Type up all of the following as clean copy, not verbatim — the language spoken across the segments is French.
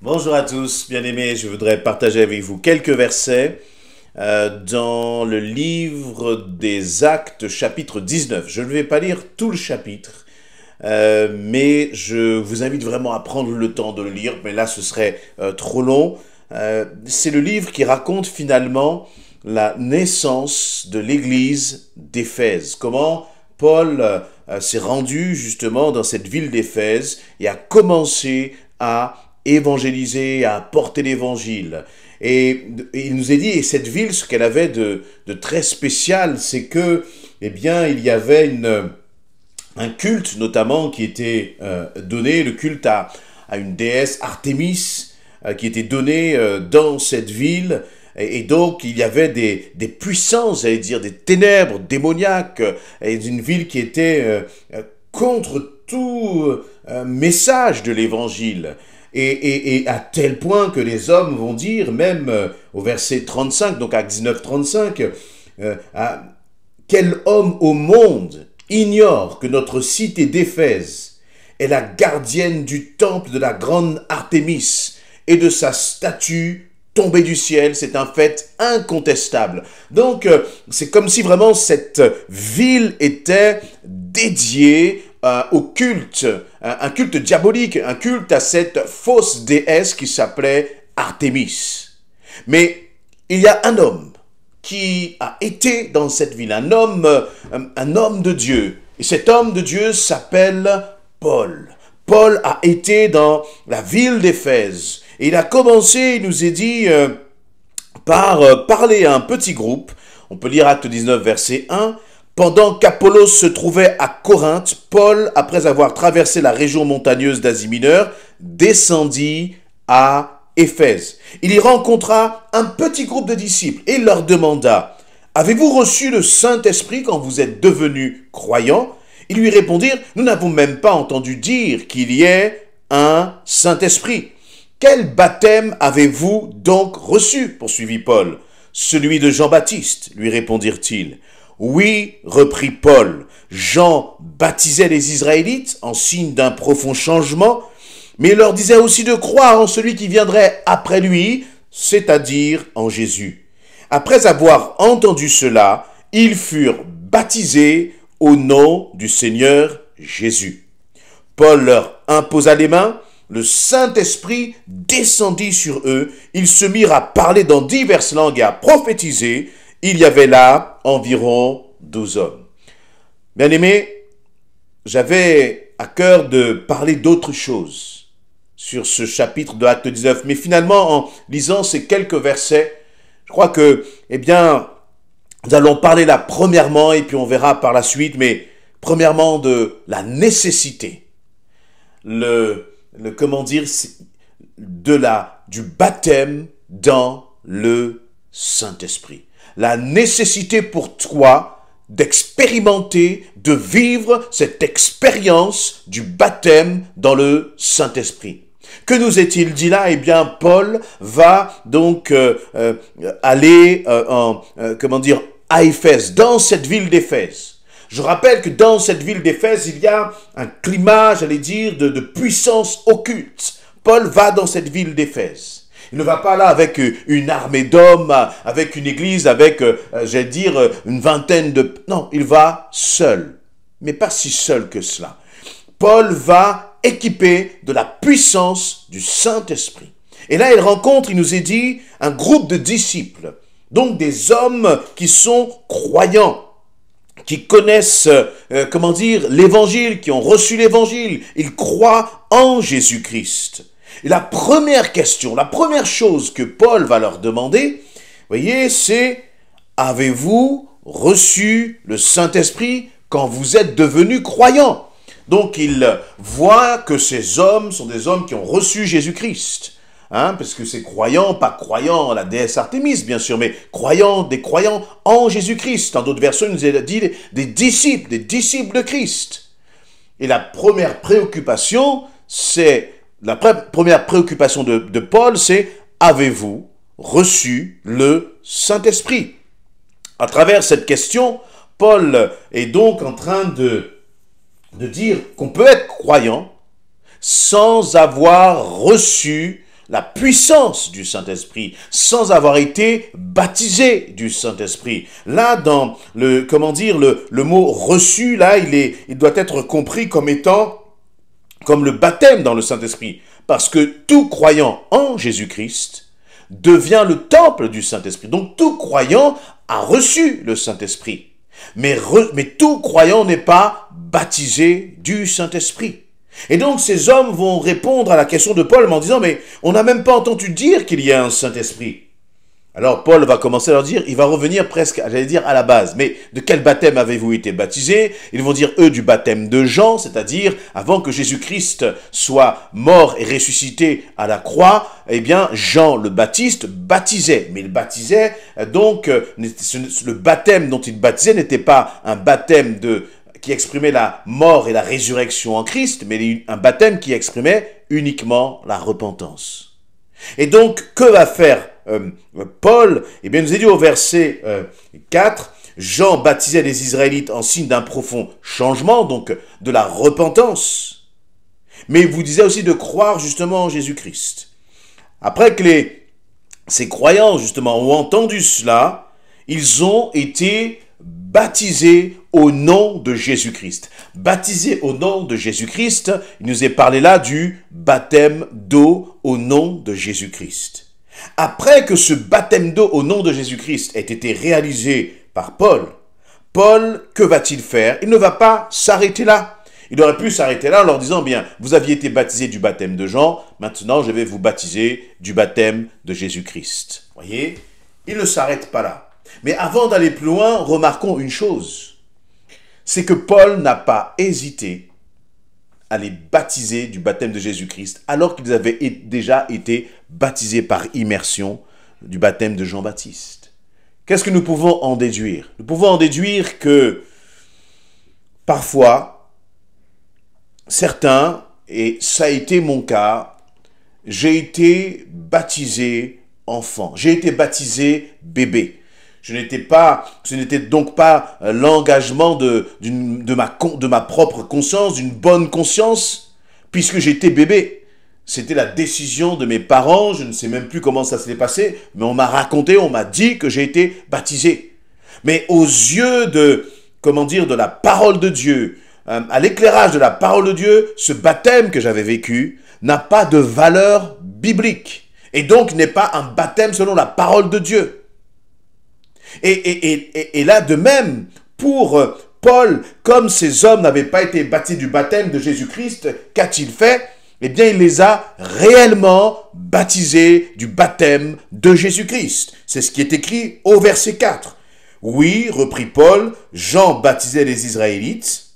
Bonjour à tous, bien-aimés, je voudrais partager avec vous quelques versets dans le livre des Actes, chapitre 19. Je ne vais pas lire tout le chapitre, mais je vous invite vraiment à prendre le temps de le lire, mais là ce serait trop long. C'est le livre qui raconte finalement la naissance de l'église d'Éphèse. Comment Paul s'est rendu justement dans cette ville d'Éphèse et a commencé à évangéliser, à porter l'évangile. Et il nous est dit, et cette ville, ce qu'elle avait de très spécial, c'est que, eh bien, il y avait un culte notamment qui était donné, le culte à une déesse Artémis, qui était donné dans cette ville. Et donc, il y avait des puissances, j'allais dire, des ténèbres démoniaques, et une ville qui était contre tout message de l'évangile. Et à tel point que les hommes vont dire, même au verset 35, donc Acte 19, 35, quel homme au monde ignore que notre cité d'Éphèse est la gardienne du temple de la grande Artémis et de sa statue tombée du ciel, c'est un fait incontestable. Donc, c'est comme si vraiment cette ville était dédiée au culte, un culte diabolique, un culte à cette fausse déesse qui s'appelait Artémis. Mais il y a un homme qui a été dans cette ville, un homme de Dieu. Et cet homme de Dieu s'appelle Paul. Paul a été dans la ville d'Éphèse. Et il a commencé, il nous est dit, par parler à un petit groupe. On peut lire Acte 19, verset 1. Pendant qu'Apollos se trouvait à Corinthe, Paul, après avoir traversé la région montagneuse d'Asie mineure, descendit à Éphèse. Il y rencontra un petit groupe de disciples et il leur demanda « Avez-vous reçu le Saint-Esprit quand vous êtes devenus croyants ?» Ils lui répondirent « Nous n'avons même pas entendu dire qu'il y ait un Saint-Esprit. » « Quel baptême avez-vous donc reçu ?» poursuivit Paul. « Celui de Jean-Baptiste, lui répondirent-ils. « Oui, reprit Paul, Jean baptisait les Israélites en signe d'un profond changement, mais il leur disait aussi de croire en celui qui viendrait après lui, c'est-à-dire en Jésus. Après avoir entendu cela, ils furent baptisés au nom du Seigneur Jésus. Paul leur imposa les mains, le Saint-Esprit descendit sur eux, ils se mirent à parler dans diverses langues et à prophétiser. Il y avait là environ 12 hommes. Bien-aimés, j'avais à cœur de parler d'autre chose sur ce chapitre de Acte 19, mais finalement, en lisant ces quelques versets, je crois que, eh bien, nous allons parler là premièrement, et puis on verra par la suite, mais premièrement de la nécessité, comment dire, du baptême dans le Saint-Esprit. La nécessité pour toi d'expérimenter, de vivre cette expérience du baptême dans le Saint-Esprit. Que nous est-il dit là? Eh bien, Paul va donc aller à Éphèse, dans cette ville d'Éphèse. Je rappelle que dans cette ville d'Éphèse, il y a un climat, j'allais dire, de puissance occulte. Paul va dans cette ville d'Éphèse. Il ne va pas là avec une armée d'hommes, avec une église, avec, j'allais dire, une vingtaine de... Non, il va seul, mais pas si seul que cela. Paul va équipé de la puissance du Saint-Esprit. Et là, il rencontre, il nous est dit, un groupe de disciples, donc des hommes qui sont croyants, qui connaissent, l'évangile, qui ont reçu l'évangile. Ils croient en Jésus-Christ. Et la première question, la première chose que Paul va leur demander, voyez, c'est « Avez-vous reçu le Saint-Esprit quand vous êtes devenus croyants ?» Donc, il voit que ces hommes sont des hommes qui ont reçu Jésus-Christ. Parce que c'est croyants, pas croyants en la déesse Artémis, bien sûr, mais des croyants en Jésus-Christ. Dans d'autres versions, il nous a dit des disciples de Christ. Et la première préoccupation, de Paul, c'est « Avez-vous reçu le Saint-Esprit » À travers cette question, Paul est donc en train de dire qu'on peut être croyant sans avoir reçu la puissance du Saint-Esprit sans avoir été baptisé du Saint-Esprit. Là, dans le, comment dire, le mot reçu, là, il doit être compris comme étant comme le baptême dans le Saint-Esprit. Parce que tout croyant en Jésus-Christ devient le temple du Saint-Esprit. Donc tout croyant a reçu le Saint-Esprit. Mais tout croyant n'est pas baptisé du Saint-Esprit. Et donc ces hommes vont répondre à la question de Paul en disant, mais on n'a même pas entendu dire qu'il y a un Saint-Esprit. Alors Paul va commencer à leur dire, il va revenir presque, j'allais dire, à la base. Mais de quel baptême avez-vous été baptisés? Ils vont dire, eux, du baptême de Jean, c'est-à-dire, avant que Jésus-Christ soit mort et ressuscité à la croix, eh bien, Jean le Baptiste baptisait. Mais il baptisait, donc, le baptême dont il baptisait n'était pas un baptême qui exprimait la mort et la résurrection en Christ, mais un baptême qui exprimait uniquement la repentance. Et donc, que va faire Paul? Eh bien, il nous est dit au verset 4, Jean baptisait les Israélites en signe d'un profond changement, donc de la repentance. Mais il vous disait aussi de croire justement en Jésus-Christ. Après que ces croyants justement ont entendu cela, ils ont été baptisés au nom de Jésus-Christ. Baptisés au nom de Jésus-Christ, il nous est parlé là du baptême d'eau au nom de Jésus-Christ. Après que ce baptême d'eau au nom de Jésus-Christ ait été réalisé par Paul, que va-t-il faire? Il ne va pas s'arrêter là. Il aurait pu s'arrêter là en leur disant, bien, vous aviez été baptisés du baptême de Jean, maintenant je vais vous baptiser du baptême de Jésus-Christ. Voyez? Il ne s'arrête pas là. Mais avant d'aller plus loin, remarquons une chose. C'est que Paul n'a pas hésité à les baptiser du baptême de Jésus-Christ, alors qu'ils avaient déjà été baptisés par immersion du baptême de Jean-Baptiste. Qu'est-ce que nous pouvons en déduire? Nous pouvons en déduire que parfois, certains, et ça a été mon cas, j'ai été baptisé enfant, j'ai été baptisé bébé. Ce n'était donc pas l'engagement de ma propre conscience, d'une bonne conscience, puisque j'étais bébé. C'était la décision de mes parents, je ne sais même plus comment ça s'est passé, mais on m'a raconté, on m'a dit que j'ai été baptisé. Mais aux yeux de la parole de Dieu, à l'éclairage de la parole de Dieu, ce baptême que j'avais vécu n'a pas de valeur biblique, et donc n'est pas un baptême selon la parole de Dieu. Et là, de même, pour Paul, comme ces hommes n'avaient pas été baptisés du baptême de Jésus-Christ, qu'a-t-il fait? Eh bien, il les a réellement baptisés du baptême de Jésus-Christ. C'est ce qui est écrit au verset 4. Oui, reprit Paul, Jean baptisait les Israélites,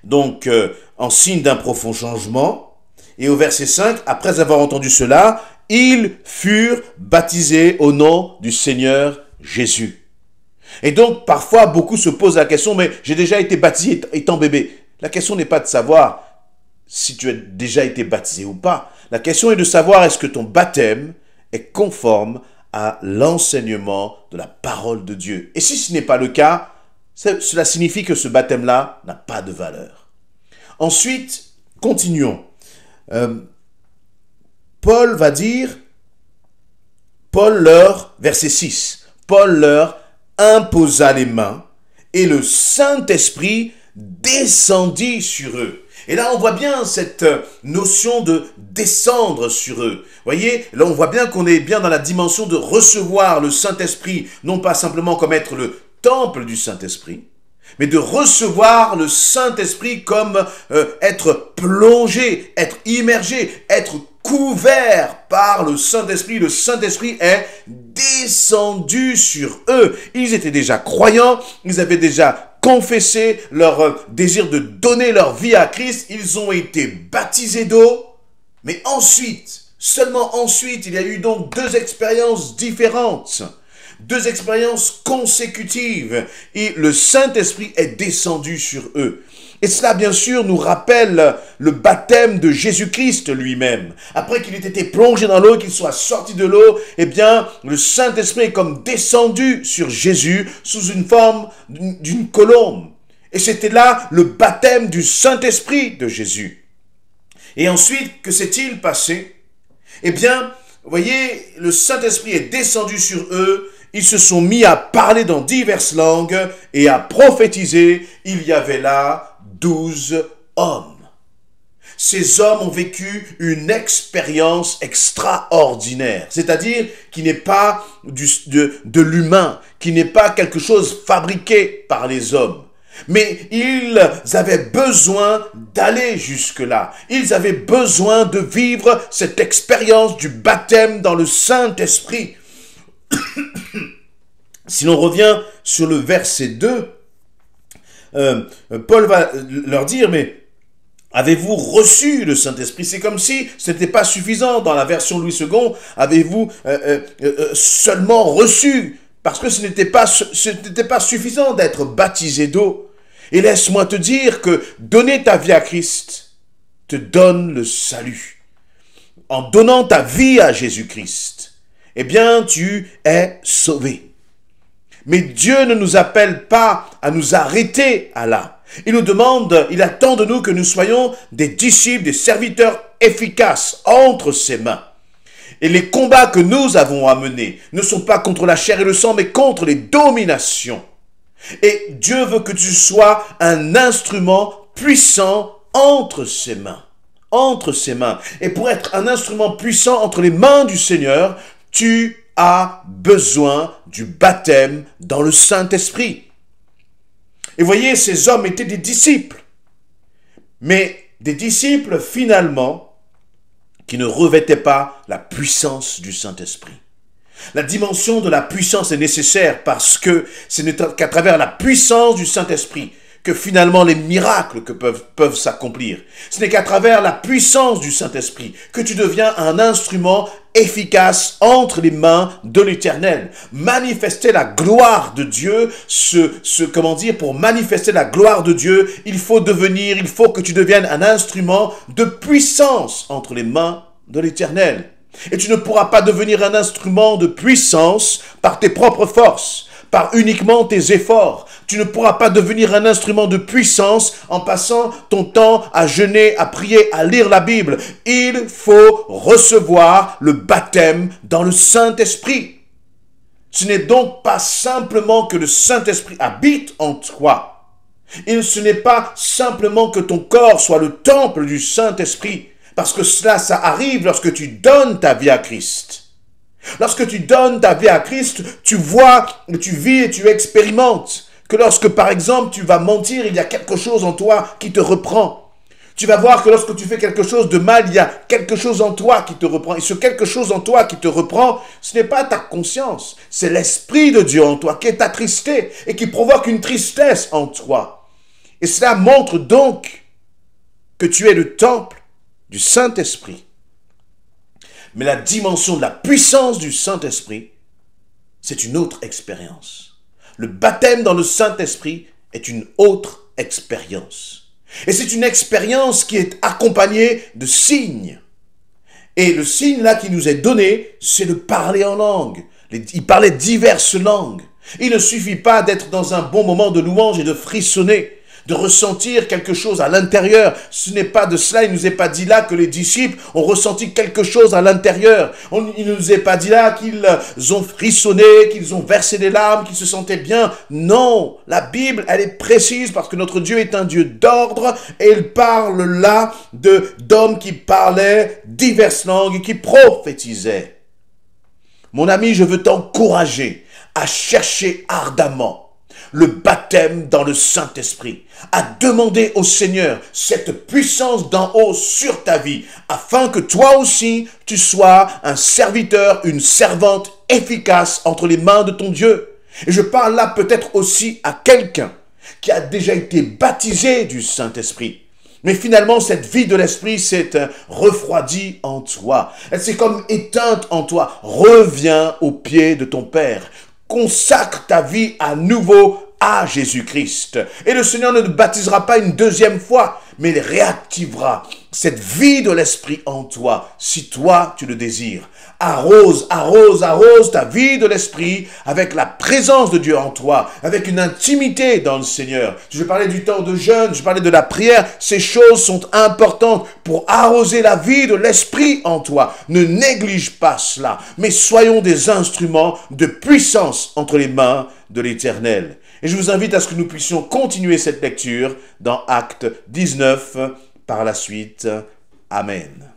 donc en signe d'un profond changement. Et au verset 5, après avoir entendu cela, ils furent baptisés au nom du Seigneur Jésus. Et donc, parfois, beaucoup se posent la question, mais j'ai déjà été baptisé étant bébé. La question n'est pas de savoir si tu as déjà été baptisé ou pas. La question est de savoir est-ce que ton baptême est conforme à l'enseignement de la parole de Dieu. Et si ce n'est pas le cas, cela signifie que ce baptême-là n'a pas de valeur. Ensuite, continuons. Paul va dire, verset 6, Paul leur imposa les mains et le Saint-Esprit descendit sur eux. Et là, on voit bien cette notion de descendre sur eux. Voyez, là, on voit bien qu'on est bien dans la dimension de recevoir le Saint-Esprit, non pas simplement comme être le temple du Saint-Esprit, mais de recevoir le Saint-Esprit comme être plongé, être immergé, être couvert par le Saint-Esprit. Le Saint-Esprit est descendu sur eux. Ils étaient déjà croyants, ils avaient déjà confessé leur désir de donner leur vie à Christ, ils ont été baptisés d'eau, mais ensuite, seulement ensuite, il y a eu donc deux expériences différentes. Deux expériences consécutives et le Saint-Esprit est descendu sur eux. Et cela, bien sûr, nous rappelle le baptême de Jésus-Christ lui-même. Après qu'il ait été plongé dans l'eau, qu'il soit sorti de l'eau, eh bien, le Saint-Esprit est comme descendu sur Jésus sous une forme d'une colombe. Et c'était là le baptême du Saint-Esprit de Jésus. Et ensuite, que s'est-il passé? Eh bien, vous voyez, le Saint-Esprit est descendu sur eux, ils se sont mis à parler dans diverses langues et à prophétiser. Il y avait là 12 hommes. Ces hommes ont vécu une expérience extraordinaire, c'est-à-dire qui n'est pas de l'humain, qui n'est pas quelque chose fabriqué par les hommes. Mais ils avaient besoin d'aller jusque-là. Ils avaient besoin de vivre cette expérience du baptême dans le Saint-Esprit. Si l'on revient sur le verset 2, Paul va leur dire, mais avez-vous reçu le Saint-Esprit? C'est comme si ce n'était pas suffisant. Dans la version Louis II, avez-vous seulement reçu? Parce que ce n'était pas suffisant d'être baptisé d'eau. Et laisse-moi te dire que donner ta vie à Christ te donne le salut. En donnant ta vie à Jésus-Christ, eh bien, tu es sauvé. Mais Dieu ne nous appelle pas à nous arrêter à là. Il nous demande, il attend de nous que nous soyons des disciples, des serviteurs efficaces entre ses mains. Et les combats que nous avons à mener ne sont pas contre la chair et le sang, mais contre les dominations. Et Dieu veut que tu sois un instrument puissant entre ses mains. Entre ses mains. Et pour être un instrument puissant entre les mains du Seigneur, tu a besoin du baptême dans le Saint-Esprit. Et voyez, ces hommes étaient des disciples. Mais des disciples, finalement, qui ne revêtaient pas la puissance du Saint-Esprit. La dimension de la puissance est nécessaire parce que ce n'est qu'à travers la puissance du Saint-Esprit que finalement les miracles peuvent s'accomplir. Ce n'est qu'à travers la puissance du Saint-Esprit que tu deviens un instrument efficace entre les mains de l'Éternel. Manifester la gloire de Dieu, pour manifester la gloire de Dieu, il faut que tu deviennes un instrument de puissance entre les mains de l'Éternel. Et tu ne pourras pas devenir un instrument de puissance par tes propres forces, par uniquement tes efforts. Tu ne pourras pas devenir un instrument de puissance en passant ton temps à jeûner, à prier, à lire la Bible. Il faut recevoir le baptême dans le Saint-Esprit. Ce n'est donc pas simplement que le Saint-Esprit habite en toi. Ce n'est pas simplement que ton corps soit le temple du Saint-Esprit. Parce que ça arrive lorsque tu donnes ta vie à Christ. Lorsque tu donnes ta vie à Christ, tu vois, tu vis et tu expérimentes que lorsque, par exemple, tu vas mentir, il y a quelque chose en toi qui te reprend. Tu vas voir que lorsque tu fais quelque chose de mal, il y a quelque chose en toi qui te reprend. Et ce quelque chose en toi qui te reprend, ce n'est pas ta conscience, c'est l'Esprit de Dieu en toi qui est attristé et qui provoque une tristesse en toi. Et cela montre donc que tu es le temple du Saint-Esprit. Mais la dimension de la puissance du Saint-Esprit, c'est une autre expérience. Le baptême dans le Saint-Esprit est une autre expérience. Et c'est une expérience qui est accompagnée de signes. Et le signe là qui nous est donné, c'est de parler en langue. Il parlait diverses langues. Il ne suffit pas d'être dans un bon moment de louange et de frissonner, de ressentir quelque chose à l'intérieur. Ce n'est pas de cela, il ne nous est pas dit là que les disciples ont ressenti quelque chose à l'intérieur. Il ne nous est pas dit là qu'ils ont frissonné, qu'ils ont versé des larmes, qu'ils se sentaient bien. Non, la Bible, elle est précise parce que notre Dieu est un Dieu d'ordre et il parle là d'hommes qui parlaient diverses langues et qui prophétisaient. Mon ami, je veux t'encourager à chercher ardemment le baptême dans le Saint-Esprit, à demander au Seigneur cette puissance d'en haut sur ta vie, afin que toi aussi, tu sois un serviteur, une servante efficace entre les mains de ton Dieu. Et je parle là peut-être aussi à quelqu'un qui a déjà été baptisé du Saint-Esprit. Mais finalement, cette vie de l'Esprit s'est refroidie en toi. Elle s'est comme éteinte en toi. Reviens aux pieds de ton Père. Consacre ta vie à nouveau à Jésus-Christ. Et le Seigneur ne te baptisera pas une deuxième fois, mais il réactivera cette vie de l'esprit en toi, si toi tu le désires. Arrose, arrose, arrose ta vie de l'esprit avec la présence de Dieu en toi, avec une intimité dans le Seigneur. Je parlais du temps de jeûne, je parlais de la prière. Ces choses sont importantes pour arroser la vie de l'esprit en toi. Ne néglige pas cela, mais soyons des instruments de puissance entre les mains de l'Éternel. Et je vous invite à ce que nous puissions continuer cette lecture dans Actes 19 par la suite. Amen.